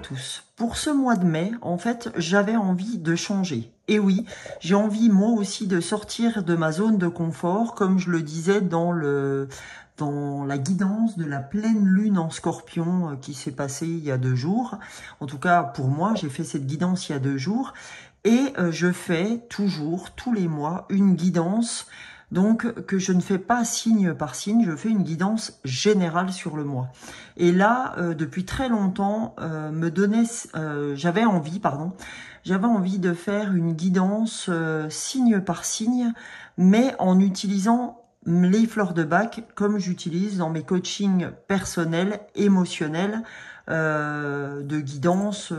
tous. Pour ce mois de mai, en fait, j'avais envie de changer. Et oui, j'ai envie moi aussi de sortir de ma zone de confort, comme je le disais dans la guidance de la pleine lune en Scorpion qui s'est passée il y a 2 jours. En tout cas, pour moi, j'ai fait cette guidance il y a 2 jours. Et je fais toujours, tous les mois, une guidance donc que je ne fais pas signe par signe, je fais une guidance générale sur le mois. Et là, depuis très longtemps, j'avais envie de faire une guidance signe par signe, mais en utilisant les fleurs de bac comme j'utilise dans mes coachings personnels, émotionnels, de guidance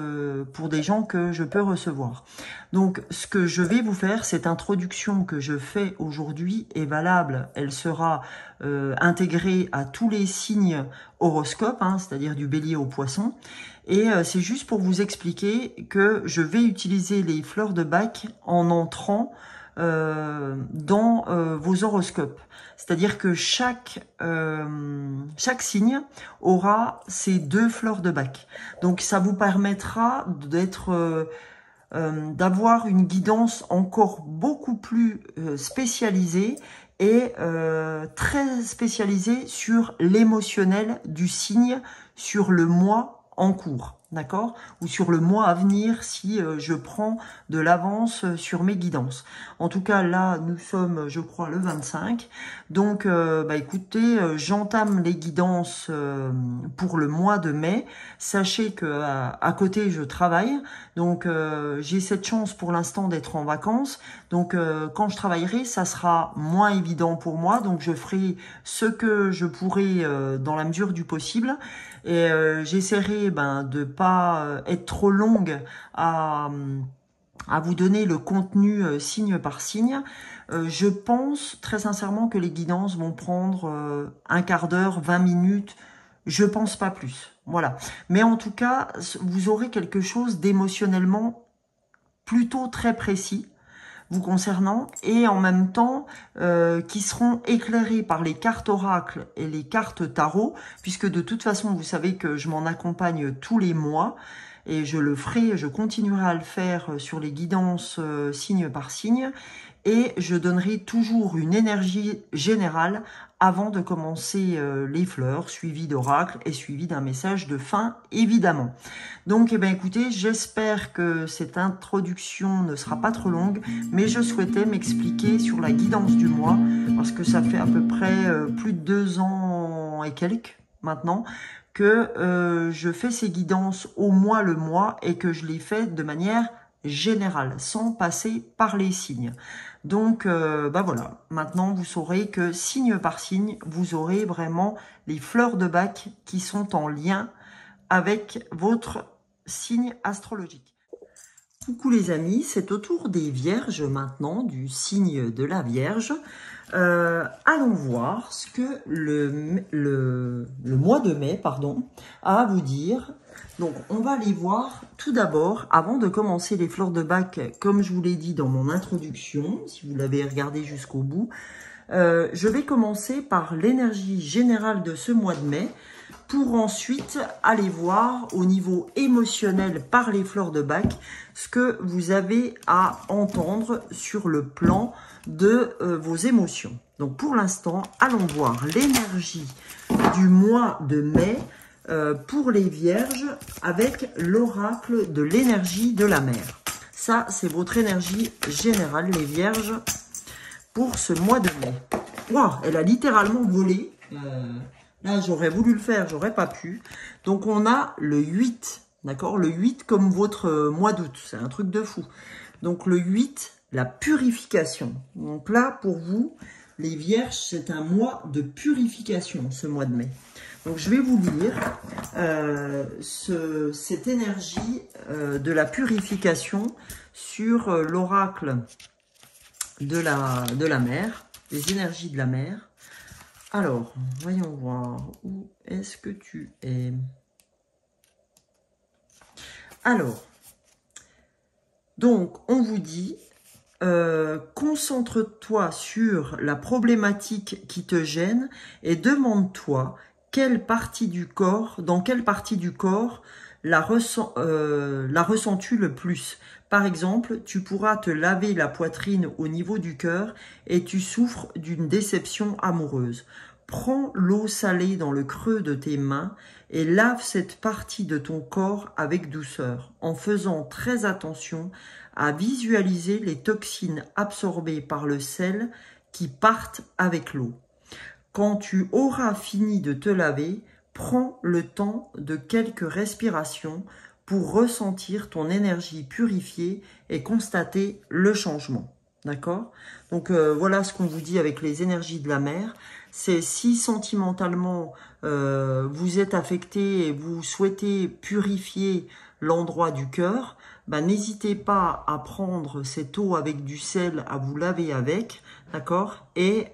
pour des gens que je peux recevoir. Donc, ce que je vais vous faire, cette introduction que je fais aujourd'hui est valable. Elle sera intégrée à tous les signes horoscopes, hein, c'est-à-dire du bélier au poisson. Et c'est juste pour vous expliquer que je vais utiliser les fleurs de bac en entrant dans vos horoscopes. C'est-à-dire que chaque signe aura ces 2 fleurs de bac. Donc ça vous permettra d'avoir une guidance encore beaucoup plus spécialisée et très spécialisée sur l'émotionnel du signe sur le mois en cours, d'accord? Ou sur le mois à venir si je prends de l'avance sur mes guidances. En tout cas, là, nous sommes, je crois, le 25. Donc, écoutez, j'entame les guidances pour le mois de mai. Sachez que à côté, je travaille. Donc, j'ai cette chance pour l'instant d'être en vacances. Donc, quand je travaillerai, ça sera moins évident pour moi. Donc, je ferai ce que je pourrai dans la mesure du possible. Et j'essaierai de pas être trop longue à vous donner le contenu signe par signe. Je pense très sincèrement que les guidances vont prendre un quart d'heure, 20 minutes, je pense pas plus. Voilà. Mais en tout cas, vous aurez quelque chose d'émotionnellement plutôt très précis vous concernant et en même temps qui seront éclairés par les cartes oracles et les cartes tarot, puisque de toute façon, vous savez que je m'en accompagne tous les mois et je continuerai à le faire sur les guidances signe par signe et je donnerai toujours une énergie générale avant de commencer les fleurs, suivi d'oracles et suivi d'un message de fin, évidemment. Donc, écoutez, j'espère que cette introduction ne sera pas trop longue, mais je souhaitais m'expliquer sur la guidance du mois, parce que ça fait à peu près plus de 2 ans et quelques maintenant, que je fais ces guidances au mois le mois et que je les fais de manière générale, sans passer par les signes. Donc, voilà, maintenant vous saurez que signe par signe, vous aurez vraiment les fleurs de bac qui sont en lien avec votre signe astrologique. Coucou les amis, c'est au tour des Vierges maintenant, du signe de la Vierge. Allons voir ce que le mois de mai a à vous dire. Donc, on va aller voir tout d'abord, avant de commencer les fleurs de bac, comme je vous l'ai dit dans mon introduction, si vous l'avez regardé jusqu'au bout, je vais commencer par l'énergie générale de ce mois de mai, pour ensuite aller voir au niveau émotionnel par les fleurs de bac ce que vous avez à entendre sur le plan de vos émotions. Donc pour l'instant, allons voir l'énergie du mois de mai pour les Vierges avec l'oracle de l'énergie de la mer. Ça, c'est votre énergie générale, les Vierges, pour ce mois de mai. Waouh, elle a littéralement volé. Là, j'aurais voulu le faire, j'aurais pas pu. Donc, on a le 8, d'accord? Le 8 comme votre mois d'août, c'est un truc de fou. Donc, le 8, la purification. Donc là, pour vous, les Vierges, c'est un mois de purification, ce mois de mai. Donc, je vais vous lire cette énergie de la purification sur l'oracle de la mer, les énergies de la mer. Alors, voyons voir, où est-ce que tu es? Alors, donc, on vous dit, concentre-toi sur la problématique qui te gêne et demande-toi dans quelle partie du corps la ressens-tu le plus? Par exemple, tu pourras te laver la poitrine au niveau du cœur et tu souffres d'une déception amoureuse. Prends l'eau salée dans le creux de tes mains et lave cette partie de ton corps avec douceur, en faisant très attention à visualiser les toxines absorbées par le sel qui partent avec l'eau. Quand tu auras fini de te laver, prends le temps de quelques respirations pour ressentir ton énergie purifiée et constater le changement. D'accord? Donc voilà ce qu'on vous dit avec les énergies de la mer. C'est si sentimentalement vous êtes affecté et vous souhaitez purifier l'endroit du cœur, n'hésitez pas à prendre cette eau avec du sel, à vous laver avec, d'accord? Et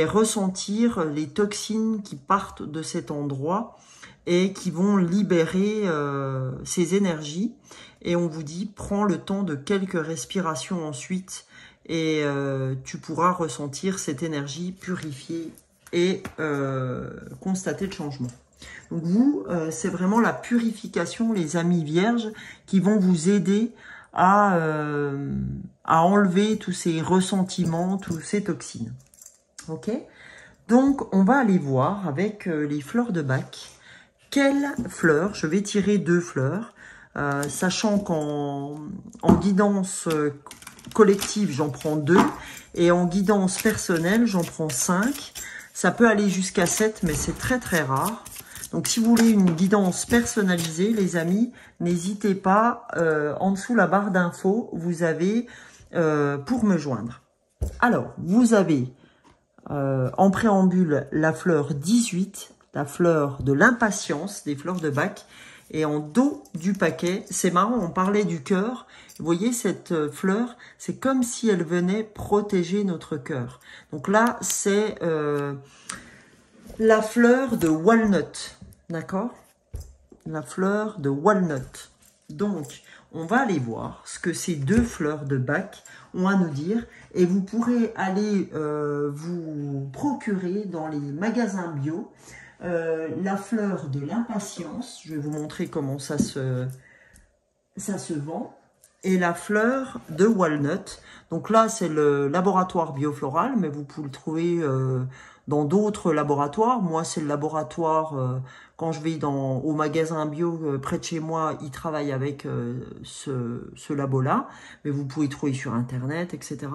ressentir les toxines qui partent de cet endroit et qui vont libérer ces énergies. Et on vous dit, prends le temps de quelques respirations ensuite et tu pourras ressentir cette énergie purifiée et constater le changement. Donc vous, c'est vraiment la purification, les amis vierges, qui vont vous aider à enlever tous ces ressentiments, tous ces toxines. Ok? Donc, on va aller voir avec les fleurs de Bach. Quelles fleurs? Je vais tirer 2 fleurs, sachant qu'en guidance collective, j'en prends 2, et en guidance personnelle, j'en prends 5. Ça peut aller jusqu'à 7, mais c'est très très rare. Donc, si vous voulez une guidance personnalisée, les amis, n'hésitez pas, en dessous la barre d'infos, vous avez pour me joindre. Alors, vous avez en préambule la fleur 18, la fleur de l'impatience, des fleurs de Bach. Et en dos du paquet, c'est marrant, on parlait du cœur. Vous voyez, cette fleur, c'est comme si elle venait protéger notre cœur. Donc là, c'est la fleur de walnut, d'accord? La fleur de walnut. Donc, on va aller voir ce que ces 2 fleurs de Bach ont à nous dire. Et vous pourrez aller vous procurer dans les magasins bio la fleur de l'impatience. Je vais vous montrer comment ça se vend. Et la fleur de walnut. Donc là, c'est le laboratoire biofloral, mais vous pouvez le trouver dans d'autres laboratoires. Moi, c'est le laboratoire, quand je vais au magasin bio près de chez moi, ils travaillent avec ce labo-là. Mais vous pouvez trouver sur Internet, etc.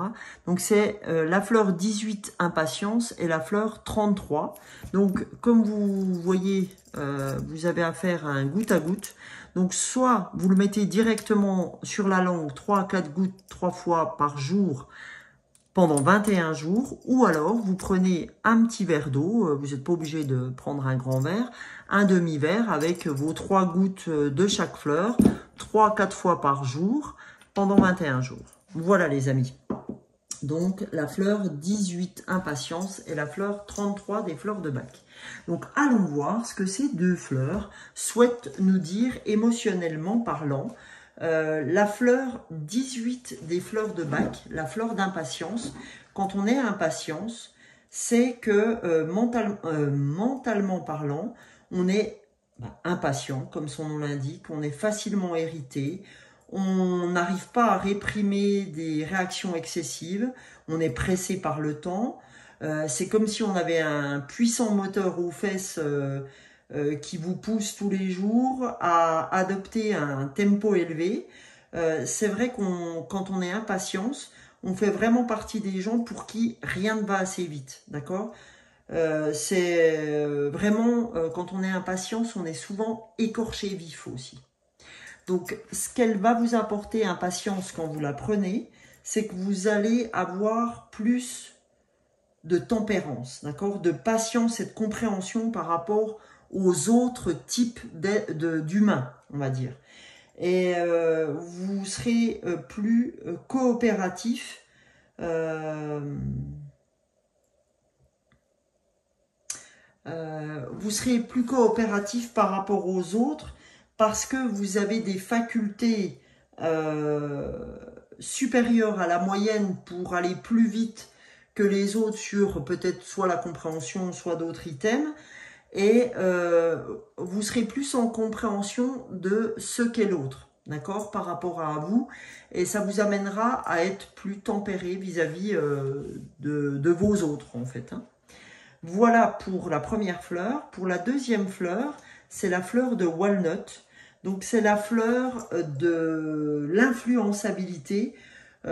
Donc, c'est la fleur 18 impatience et la fleur 33. Donc, comme vous voyez, vous avez affaire à un goutte à goutte. Donc, soit vous le mettez directement sur la langue, 3 à 4 gouttes 3 fois par jour pendant 21 jours, ou alors vous prenez un petit verre d'eau, vous n'êtes pas obligé de prendre un grand verre, un demi-verre avec vos 3 gouttes de chaque fleur, 3 à 4 fois par jour pendant 21 jours. Voilà les amis. Donc la fleur 18 impatience et la fleur 33 des fleurs de Bach. Donc allons voir ce que ces 2 fleurs souhaitent nous dire émotionnellement parlant. La fleur 18 des fleurs de Bach, la fleur d'impatience, quand on est impatience, c'est que mentalement parlant, on est impatient, comme son nom l'indique, on est facilement irrité, on n'arrive pas à réprimer des réactions excessives, on est pressé par le temps, c'est comme si on avait un puissant moteur aux fesses qui vous pousse tous les jours à adopter un tempo élevé. C'est vrai quand on est impatience, on fait vraiment partie des gens pour qui rien ne va assez vite, d'accord? C'est vraiment, quand on est impatience, on est souvent écorché vif aussi. Donc, ce qu'elle va vous apporter, impatience, quand vous la prenez, c'est que vous allez avoir plus de tempérance, d'accord, de patience et de compréhension par rapport aux autres types d'humains, on va dire. Et vous serez plus coopératif. Vous serez plus coopératif par rapport aux autres parce que vous avez des facultés supérieures à la moyenne pour aller plus vite que les autres sur peut-être soit la compréhension, soit d'autres items. et vous serez plus en compréhension de ce qu'est l'autre, d'accord, par rapport à vous, et ça vous amènera à être plus tempéré vis-à-vis de vos autres, en fait, hein. Voilà pour la première fleur. Pour la deuxième fleur, c'est la fleur de walnut. Donc, c'est la fleur de l'influençabilité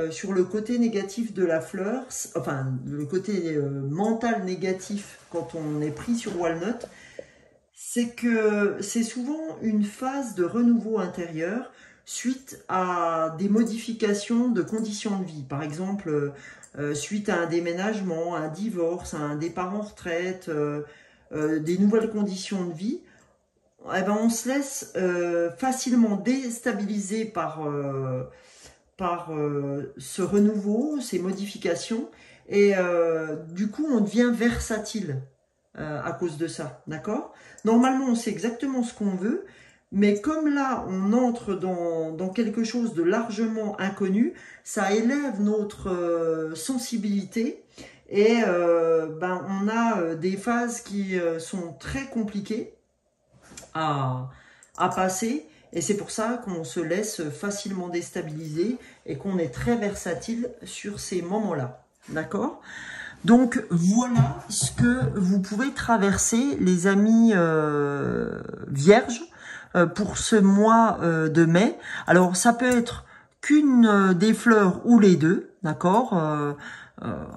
sur le côté négatif de la fleur, enfin, le côté mental négatif quand on est pris sur walnut, c'est que c'est souvent une phase de renouveau intérieur suite à des modifications de conditions de vie. Par exemple, suite à un déménagement, un divorce, un départ en retraite, des nouvelles conditions de vie, eh ben on se laisse facilement déstabiliser par ce renouveau, ces modifications, et du coup on devient versatile à cause de ça, d'accord? Normalement on sait exactement ce qu'on veut, mais comme là, on entre dans quelque chose de largement inconnu, ça élève notre sensibilité et ben, on a des phases qui sont très compliquées à passer. Et c'est pour ça qu'on se laisse facilement déstabiliser et qu'on est très versatile sur ces moments-là. D'accord? Donc voilà ce que vous pouvez traverser, les amis vierges, pour ce mois de mai. Alors ça peut être qu'une des fleurs ou les deux, d'accord,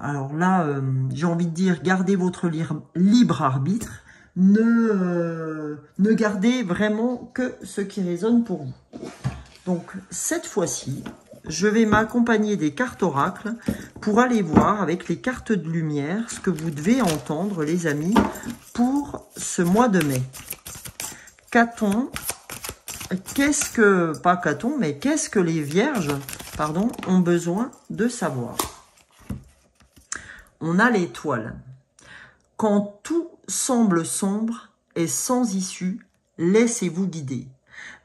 alors là, j'ai envie de dire, gardez votre libre arbitre, ne gardez vraiment que ce qui résonne pour vous. Donc cette fois-ci, je vais m'accompagner des cartes oracles pour aller voir avec les cartes de lumière ce que vous devez entendre, les amis, pour ce mois de mai. Qu'a-t-on? Qu'est-ce que les vierges, pardon, ont besoin de savoir? On a l'étoile. Quand tout semble sombre et sans issue, laissez-vous guider.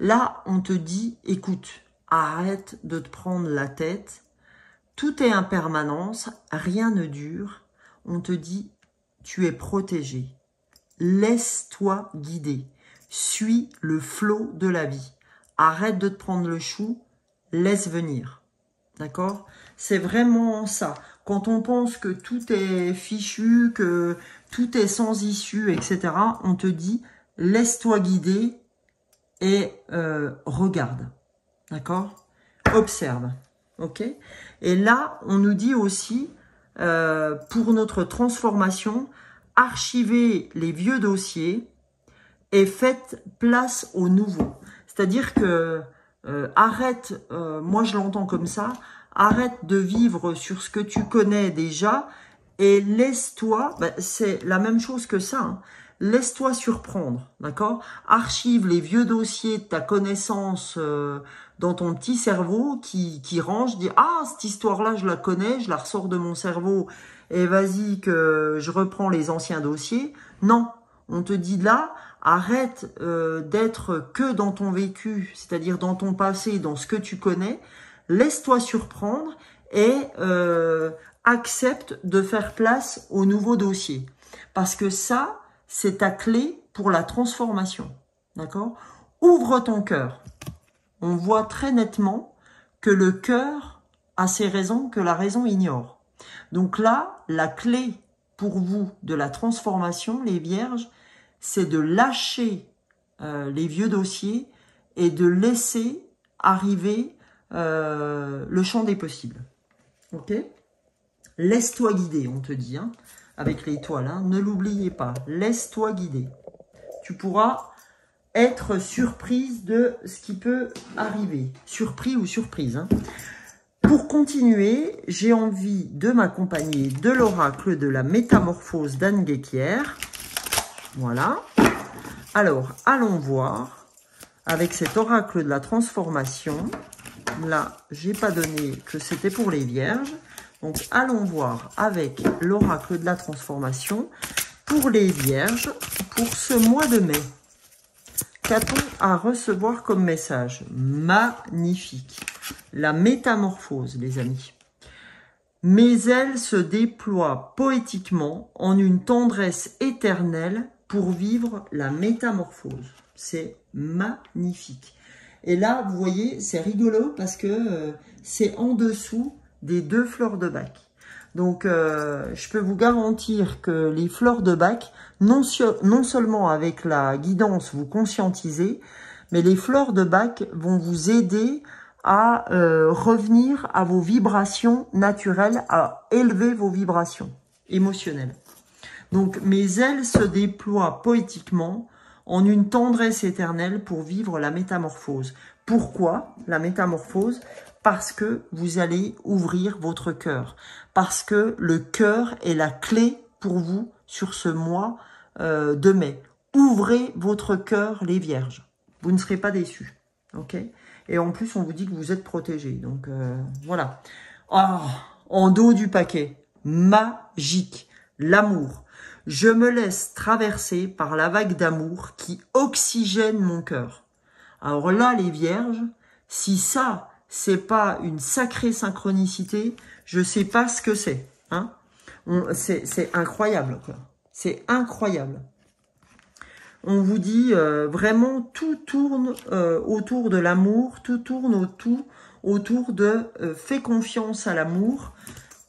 Là, on te dit, écoute, arrête de te prendre la tête. Tout est impermanence, rien ne dure. On te dit, tu es protégé. Laisse-toi guider. Suis le flot de la vie. Arrête de te prendre le chou, laisse venir. D'accord? C'est vraiment ça. Quand on pense que tout est fichu, que tout est sans issue, etc., on te dit, laisse-toi guider et regarde. D'accord? Observe. Ok? Et là, on nous dit aussi, pour notre transformation, archivez les vieux dossiers et faites place au nouveau. C'est-à-dire que arrête, moi je l'entends comme ça, arrête de vivre sur ce que tu connais déjà et laisse-toi, c'est la même chose que ça, hein, laisse-toi surprendre, d'accord? Archive les vieux dossiers de ta connaissance dans ton petit cerveau qui range, dit « Ah, cette histoire-là, je la connais, je la ressors de mon cerveau et vas-y que je reprends les anciens dossiers. » Non, on te dit là, arrête d'être que dans ton vécu, c'est-à-dire dans ton passé, dans ce que tu connais. Laisse-toi surprendre et accepte de faire place au nouveau dossier. Parce que ça, c'est ta clé pour la transformation. D'accord? Ouvre ton cœur. On voit très nettement que le cœur a ses raisons que la raison ignore. Donc là, la clé pour vous de la transformation, les vierges, c'est de lâcher les vieux dossiers et de laisser arriver le champ des possibles. Ok? Laisse-toi guider, on te dit, hein, avec l'étoile. Hein, ne l'oubliez pas, laisse-toi guider. Tu pourras être surprise de ce qui peut arriver. Surpris ou surprise. Hein. Pour continuer, j'ai envie de m'accompagner de l'oracle de la métamorphose d'Anne Guéquier. Voilà. Alors, allons voir avec cet oracle de la transformation. Là, j'ai pas donné que c'était pour les vierges. Donc, allons voir avec l'oracle de la transformation pour les vierges pour ce mois de mai. Qu'a-t-on à recevoir comme message? Magnifique. La métamorphose, les amis. Mes ailes se déploient poétiquement en une tendresse éternelle pour vivre la métamorphose. C'est magnifique. Et là, vous voyez, c'est rigolo parce que c'est en dessous des 2 fleurs de bac. Donc, je peux vous garantir que les fleurs de bac, non seulement avec la guidance, vous conscientisez, mais les fleurs de bac vont vous aider à revenir à vos vibrations naturelles, à élever vos vibrations émotionnelles. Donc, mes ailes se déploient poétiquement en une tendresse éternelle pour vivre la métamorphose. Pourquoi la métamorphose? Parce que vous allez ouvrir votre cœur. Parce que le cœur est la clé pour vous sur ce mois de mai. Ouvrez votre cœur, les vierges. Vous ne serez pas déçus. Ok? Et en plus, on vous dit que vous êtes protégés. Donc, voilà. Oh, en dos du paquet. Magique. L'amour. Je me laisse traverser par la vague d'amour qui oxygène mon cœur. Alors là, les vierges, si ça, c'est pas une sacrée synchronicité, je sais pas ce que c'est. Hein, c'est incroyable, quoi. C'est incroyable. On vous dit vraiment, tout tourne autour de l'amour, tout tourne autour de fais confiance à l'amour,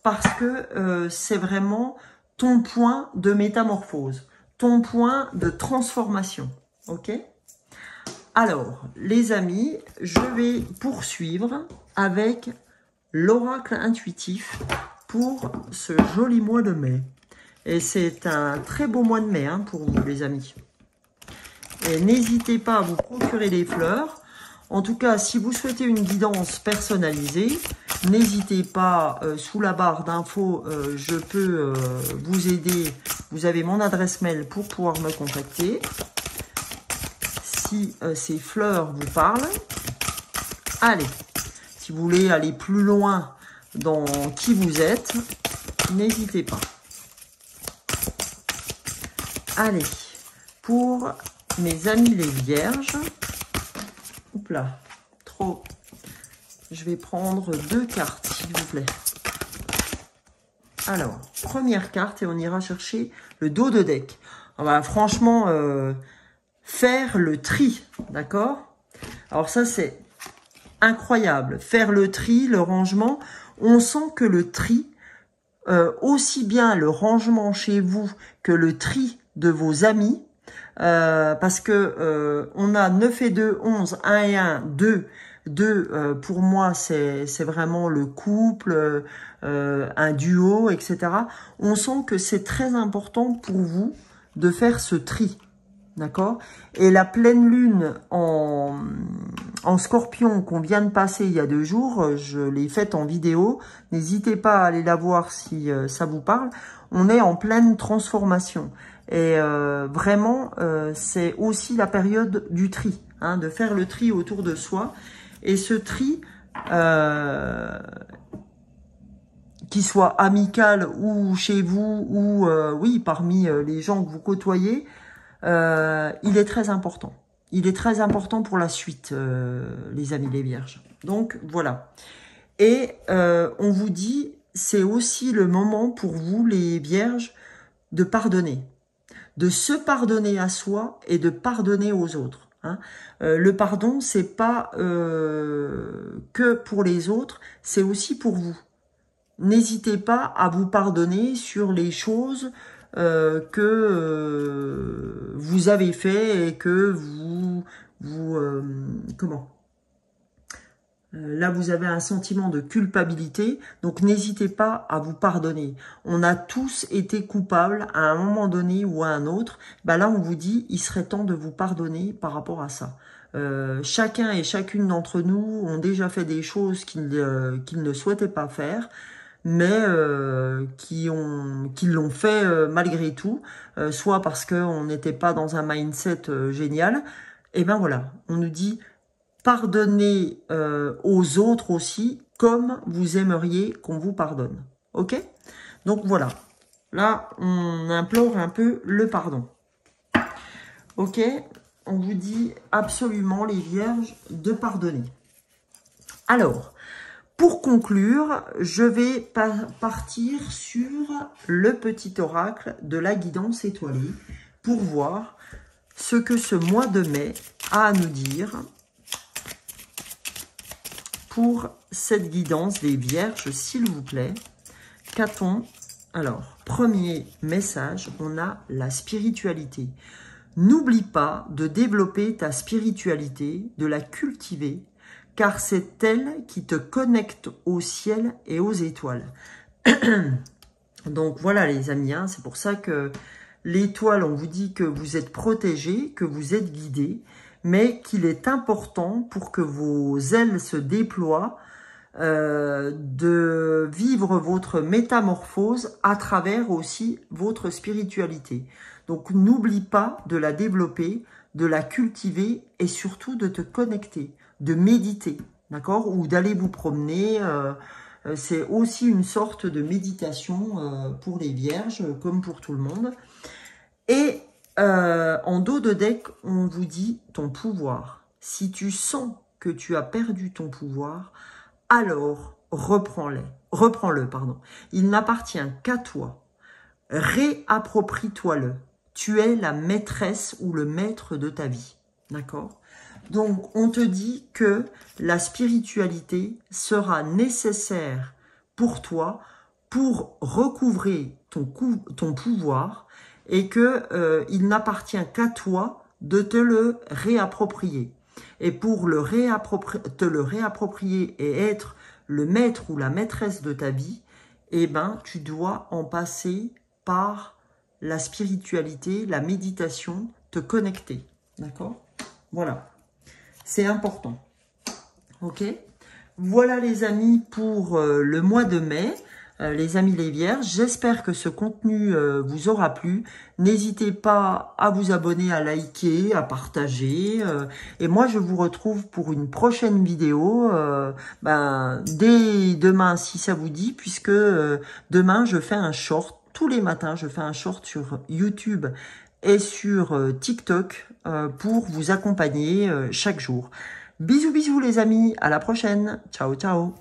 parce que c'est vraiment ton point de métamorphose, ton point de transformation. Ok? Alors, les amis, je vais poursuivre avec l'oracle intuitif pour ce joli mois de mai. Et c'est un très beau mois de mai hein, pour vous, les amis. Et n'hésitez pas à vous procurer des fleurs. En tout cas, si vous souhaitez une guidance personnalisée, n'hésitez pas, sous la barre d'infos, je peux vous aider. Vous avez mon adresse mail pour pouvoir me contacter. Si ces fleurs vous parlent, allez. Si vous voulez aller plus loin dans qui vous êtes, n'hésitez pas. Allez, pour mes amis les vierges, oups là, trop. Je vais prendre 2 cartes, s'il vous plaît. Alors, première carte et on ira chercher le dos de deck. Ah bah, franchement, faire le tri, d'accord? Alors ça, c'est incroyable. Faire le tri, le rangement, on sent que le tri, aussi bien le rangement chez vous que le tri de vos amis, parce que on a 9 et 2, 11, 1 et 1, 2. 2, pour moi, c'est vraiment le couple, un duo, etc. On sent que c'est très important pour vous de faire ce tri. D'accord? Et la pleine lune en scorpion qu'on vient de passer il y a 2 jours, je l'ai faite en vidéo. N'hésitez pas à aller la voir si ça vous parle. On est en pleine transformation. Et vraiment, c'est aussi la période du tri, hein, de faire le tri autour de soi. Et ce tri, qu'il soit amical ou chez vous, ou oui, parmi les gens que vous côtoyez, il est très important. Il est très important pour la suite, les amis les vierges. Donc, voilà. Et on vous dit, c'est aussi le moment pour vous, les vierges, de pardonner. De se pardonner à soi et de pardonner aux autres. Hein. Le pardon, c'est pas que pour les autres, c'est aussi pour vous. N'hésitez pas à vous pardonner sur les choses que vous avez fait et que là, vous avez un sentiment de culpabilité, donc n'hésitez pas à vous pardonner. On a tous été coupables à un moment donné ou à un autre. Bah là, on vous dit, il serait temps de vous pardonner par rapport à ça. Chacun et chacune d'entre nous ont déjà fait des choses qu'ils ne souhaitaient pas faire, mais qui l'ont fait malgré tout, soit parce qu'on n'était pas dans un mindset génial. Et ben voilà, on nous dit... Pardonnez aux autres aussi, comme vous aimeriez qu'on vous pardonne. Ok? Donc voilà. Là, on implore un peu le pardon. Ok? On vous dit absolument, les vierges, de pardonner. Alors, pour conclure, je vais partir sur le petit oracle de la guidance étoilée pour voir ce que ce mois de mai a à nous dire pour cette guidance des Vierges, s'il vous plaît. Qu'a-t-on? Alors, premier message, on a la spiritualité. N'oublie pas de développer ta spiritualité, de la cultiver, car c'est elle qui te connecte au ciel et aux étoiles. Donc voilà les amis, hein, c'est pour ça que l'étoile, on vous dit que vous êtes protégés, que vous êtes guidés, mais qu'il est important pour que vos ailes se déploient, de vivre votre métamorphose à travers aussi votre spiritualité. Donc n'oublie pas de la développer, de la cultiver et surtout de te connecter, de méditer, d'accord? Ou d'aller vous promener. C'est aussi une sorte de méditation pour les vierges, comme pour tout le monde. Et en dos de deck, on vous dit ton pouvoir. Si tu sens que tu as perdu ton pouvoir, alors reprends-le, pardon. Il n'appartient qu'à toi. Réapproprie-toi-le. Tu es la maîtresse ou le maître de ta vie. D'accord? Donc, on te dit que la spiritualité sera nécessaire pour toi pour recouvrer ton pouvoir et que il n'appartient qu'à toi de te le réapproprier. Et pour te le réapproprier et être le maître ou la maîtresse de ta vie, eh ben, tu dois en passer par la spiritualité, la méditation, te connecter. D'accord? Voilà. C'est important. Ok? Voilà les amis pour le mois de mai. Les amis les vierges, j'espère que ce contenu vous aura plu. N'hésitez pas à vous abonner, à liker, à partager. Et moi, je vous retrouve pour une prochaine vidéo dès demain, si ça vous dit, puisque demain, je fais un short. Tous les matins, je fais un short sur YouTube et sur TikTok pour vous accompagner chaque jour. Bisous, bisous les amis. À la prochaine. Ciao, ciao.